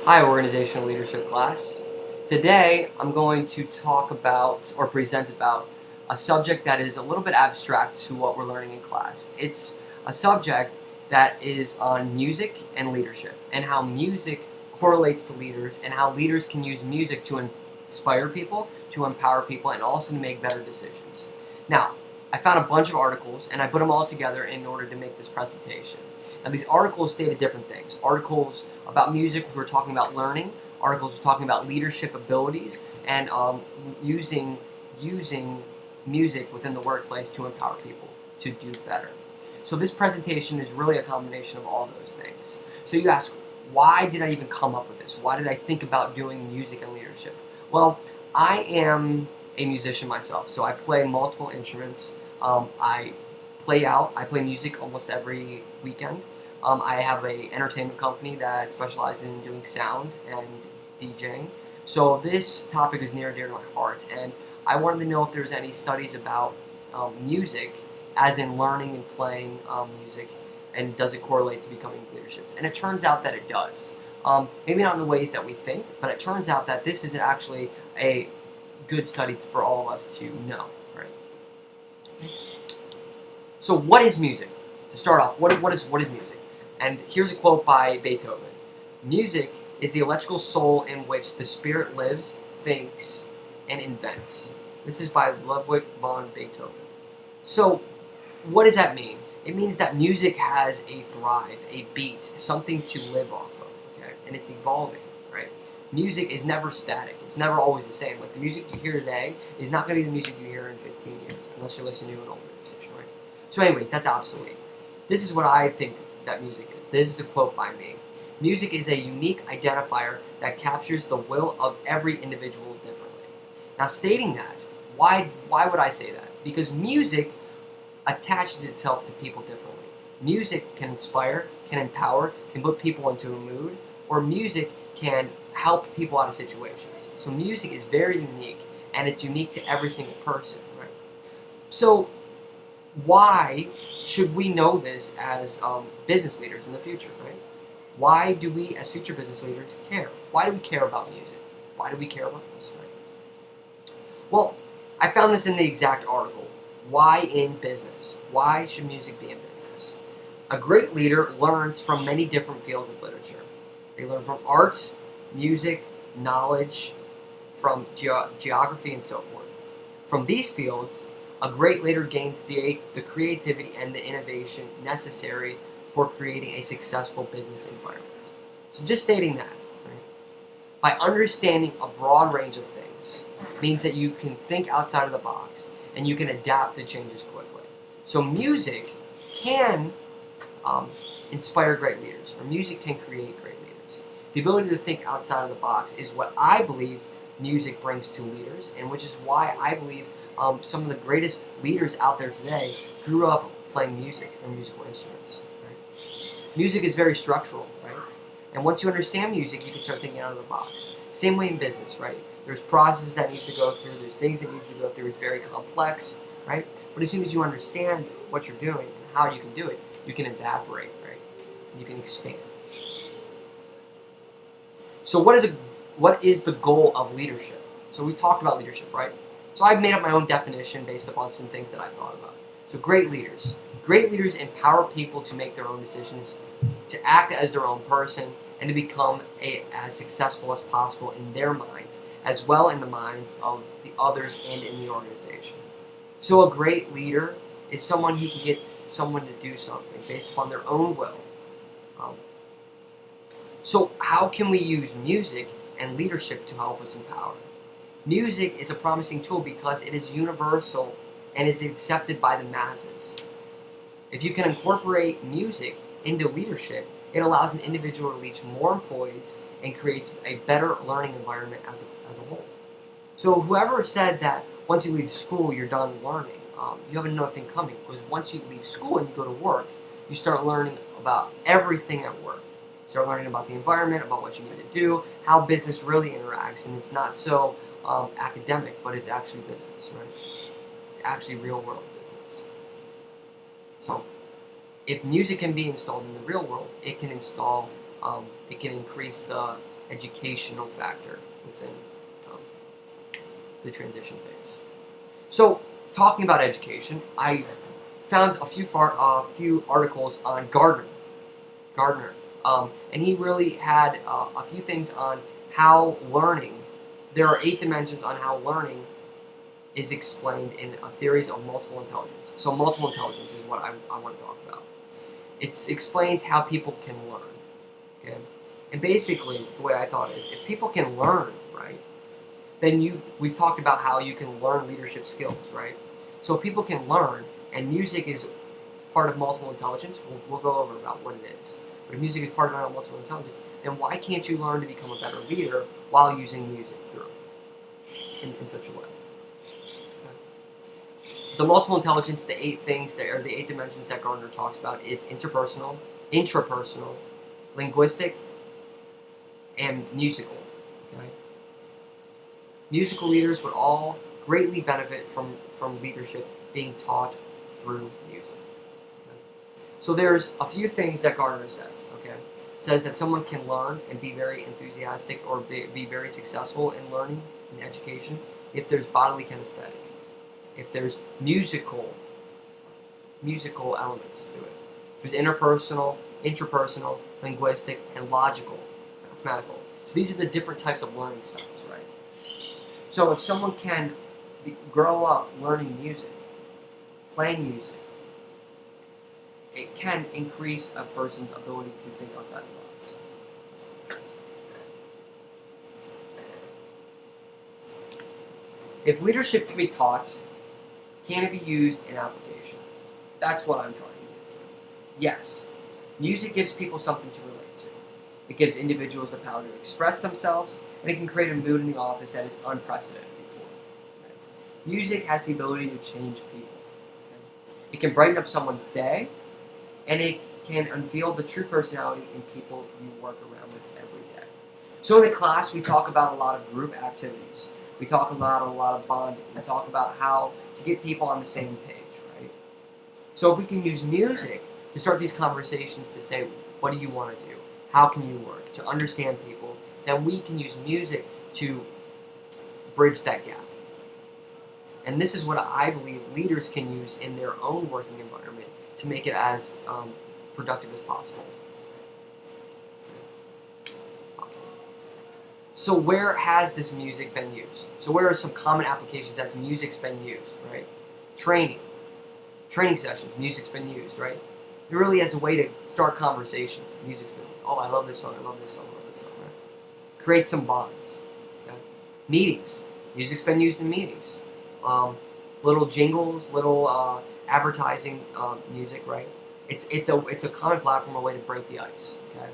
Hi, Organizational Leadership class. Today I'm going to talk about or present about a subject that is a little bit abstract to what we're learning in class. It's a subject that is on music and leadership and how music correlates to leaders and how leaders can use music to inspire people, to empower people, and also to make better decisions. Now, I found a bunch of articles and I put them all together in order to make this presentation. Now, these articles stated different things. Articles about music, we were talking about learning. Articles were talking about leadership abilities and using music within the workplace to empower people to do better. So this presentation is really a combination of all those things. So you ask, why did I even come up with this? Why did I think about doing music and leadership? Well, I am a musician myself, so I play multiple instruments. I play music almost every weekend. I have an entertainment company that specializes in doing sound and DJing. So this topic is near and dear to my heart, and I wanted to know if there's any studies about music, as in learning and playing music, and does it correlate to becoming leaderships? And it turns out that it does. Maybe not in the ways that we think, but it turns out that this is actually a good study for all of us to know. Right? So what is music? To start off, what is music? And here's a quote by Beethoven. Music is the electrical soul in which the spirit lives, thinks, and invents. This is by Ludwig von Beethoven. So what does that mean? It means that music has a thrive, a beat, something to live off of, okay? And it's evolving, right? Music is never static. It's never always the same. Like the music you hear today is not going to be the music you hear in 15 years, unless you're listening to an older musician, right? So anyways, that's obsolete. This is what I think that music is. This is a quote by me. Music is a unique identifier that captures the will of every individual differently. Now, stating that, why would I say that? Because music attaches itself to people differently. Music can inspire, can empower, can put people into a mood, or music can help people out of situations. So music is very unique, and it's unique to every single person, right? So why should we know this as business leaders in the future, right? Why do we, as future business leaders, care? Why do we care about music? Why do we care about this, right? Well, I found this in the exact article. Why in business? Why should music be in business? A great leader learns from many different fields of literature. They learn from art, music, knowledge, from geography, and so forth. From these fields, a great leader gains the creativity and the innovation necessary for creating a successful business environment. So just stating that, right? By understanding a broad range of things means that you can think outside of the box and you can adapt to changes quickly. So music can inspire great leaders, or music can create great leaders. The ability to think outside of the box is what I believe music brings to leaders, and which is why I believe some of the greatest leaders out there today grew up playing music or musical instruments. Right? Music is very structural, right? And once you understand music, you can start thinking out of the box. Same way in business, right? There's processes that need to go through, there's things that need to go through, it's very complex, right? But as soon as you understand what you're doing and how you can do it, you can evaporate, right? You can expand. So what is the goal of leadership? So we talked about leadership, right? So I've made up my own definition based upon some things that I thought about. So great leaders. Great leaders empower people to make their own decisions, to act as their own person, and to become as successful as possible in their minds, as well in the minds of the others and in the organization. So a great leader is someone who can get someone to do something based upon their own will. So how can we use music and leadership to help us empower? Music is a promising tool because it is universal and is accepted by the masses. If you can incorporate music into leadership, it allows an individual to reach more employees and creates a better learning environment as a whole. So whoever said that once you leave school you're done learning, you have another thing coming, because once you leave school and you go to work, you start learning about everything at work. You start learning about the environment, about what you need to do, how business really interacts, and it's not so academic, but it's actually business, right? It's actually real world business. So if music can be installed in the real world, it can increase the educational factor within um, the transition phase. So, talking about education, I found a few articles on Gardner, and he really had a few things on how learning. There are 8 dimensions on how learning is explained in theories of multiple intelligence. So, multiple intelligence is what I want to talk about. It explains how people can learn. Okay, and basically, the way I thought is, if people can learn, right, then we've talked about how you can learn leadership skills, right? So if people can learn, and music is part of multiple intelligence, we'll go over about what it is. But if music is part of multiple intelligence, then why can't you learn to become a better leader while using music through in such a way? The multiple intelligence, the 8 things that are the 8 dimensions that Gardner talks about is interpersonal, intrapersonal, linguistic, and musical. Okay? Musical leaders would all greatly benefit from leadership being taught through music. Okay? So there's a few things that Gardner says. Okay, says that someone can learn and be very enthusiastic or be very successful in learning and education if there's bodily kinesthetic, if there's musical elements to it, if there's interpersonal, intrapersonal, linguistic, and logical, mathematical. So these are the different types of learning styles, right? So if someone can grow up learning music, playing music, it can increase a person's ability to think outside the box. If leadership can be taught, can it be used in application? That's what I'm trying to get to. Yes, music gives people something to relate to. It gives individuals the power to express themselves, and it can create a mood in the office that is unprecedented before. Right? Music has the ability to change people. Okay? It can brighten up someone's day, and it can unveil the true personality in people you work around with every day. So in the class, we talk about a lot of group activities. We talk about a lot of bonding. We talk about how to get people on the same page, right? So if we can use music to start these conversations to say, what do you want to do? How can you work? To understand people, then we can use music to bridge that gap. And this is what I believe leaders can use in their own working environment to make it as productive as possible. So where has this music been used? So where are some common applications that music's been used, right? Training sessions, music's been used, right? It really as a way to start conversations. Music's been, oh, I love this song, I love this song, I love this song, right? Create some bonds. Okay? Meetings, music's been used in meetings. Little jingles, little advertising music, right? It's a common platform, a way to break the ice. Okay.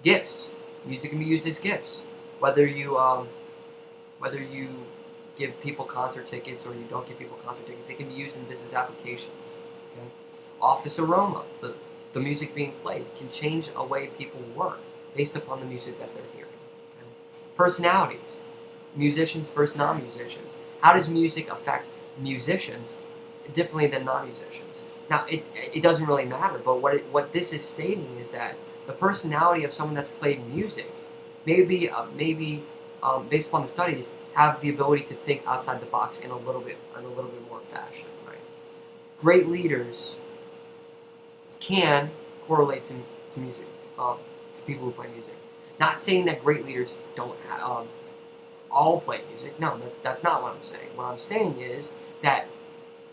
Gifts. Music can be used as gifts. Whether you give people concert tickets or you don't give people concert tickets, it can be used in business applications. Okay. Office aroma. The music being played can change a way people work based upon the music that they're hearing. Okay. Personalities. Musicians versus non-musicians. How does music affect musicians differently than non-musicians? Now, it doesn't really matter, but what this is stating is that the personality of someone that's played music maybe based upon the studies, have the ability to think outside the box in a little bit more fashion, right? Great leaders can correlate to music, to people who play music. Not saying that great leaders don't all play music. No, that's not what I'm saying. What I'm saying is that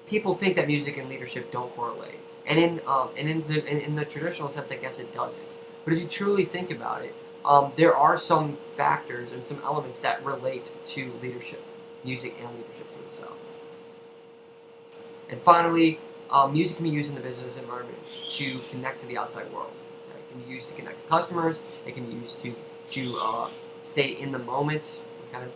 people think that music and leadership don't correlate, and in the traditional sense, I guess it doesn't. But if you truly think about it, there are some factors and some elements that relate to leadership, music and leadership to itself. And finally, music can be used in the business environment to connect to the outside world. Right? It can be used to connect to customers. It can be used to stay in the moment. Okay?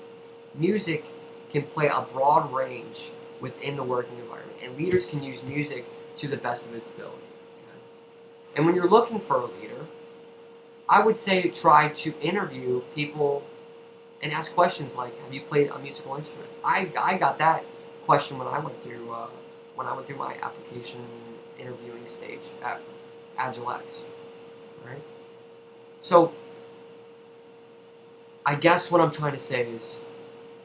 Music can play a broad range within the working environment, and leaders can use music to the best of its ability. Okay? And when you're looking for a leader, I would say try to interview people and ask questions like, "Have you played a musical instrument?" I got that question when I went through my application interviewing stage at AgileX. Right? So I guess what I'm trying to say is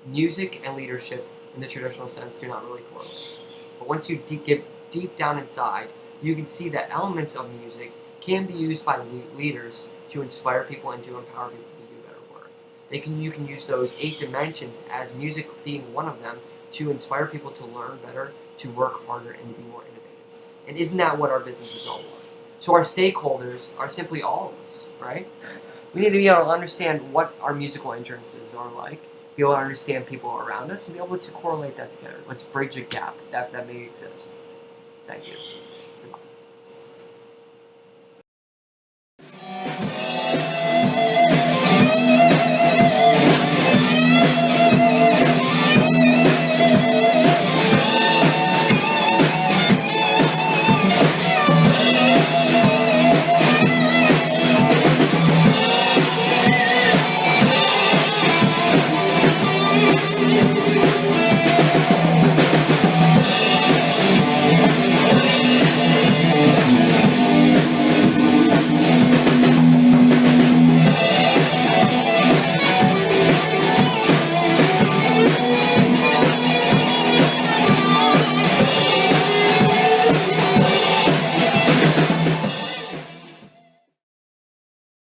music and leadership in the traditional sense do not really correlate. But once you get deep down inside, you can see that elements of music can be used by leaders to inspire people and to empower people to do better work. You can use those 8 dimensions as music being one of them to inspire people to learn better, to work harder, and to be more innovative. And isn't that what our business is all about? So our stakeholders are simply all of us, right? We need to be able to understand what our musical interests are like, be able to understand people around us, and be able to correlate that together. Let's bridge a gap that may exist. Thank you.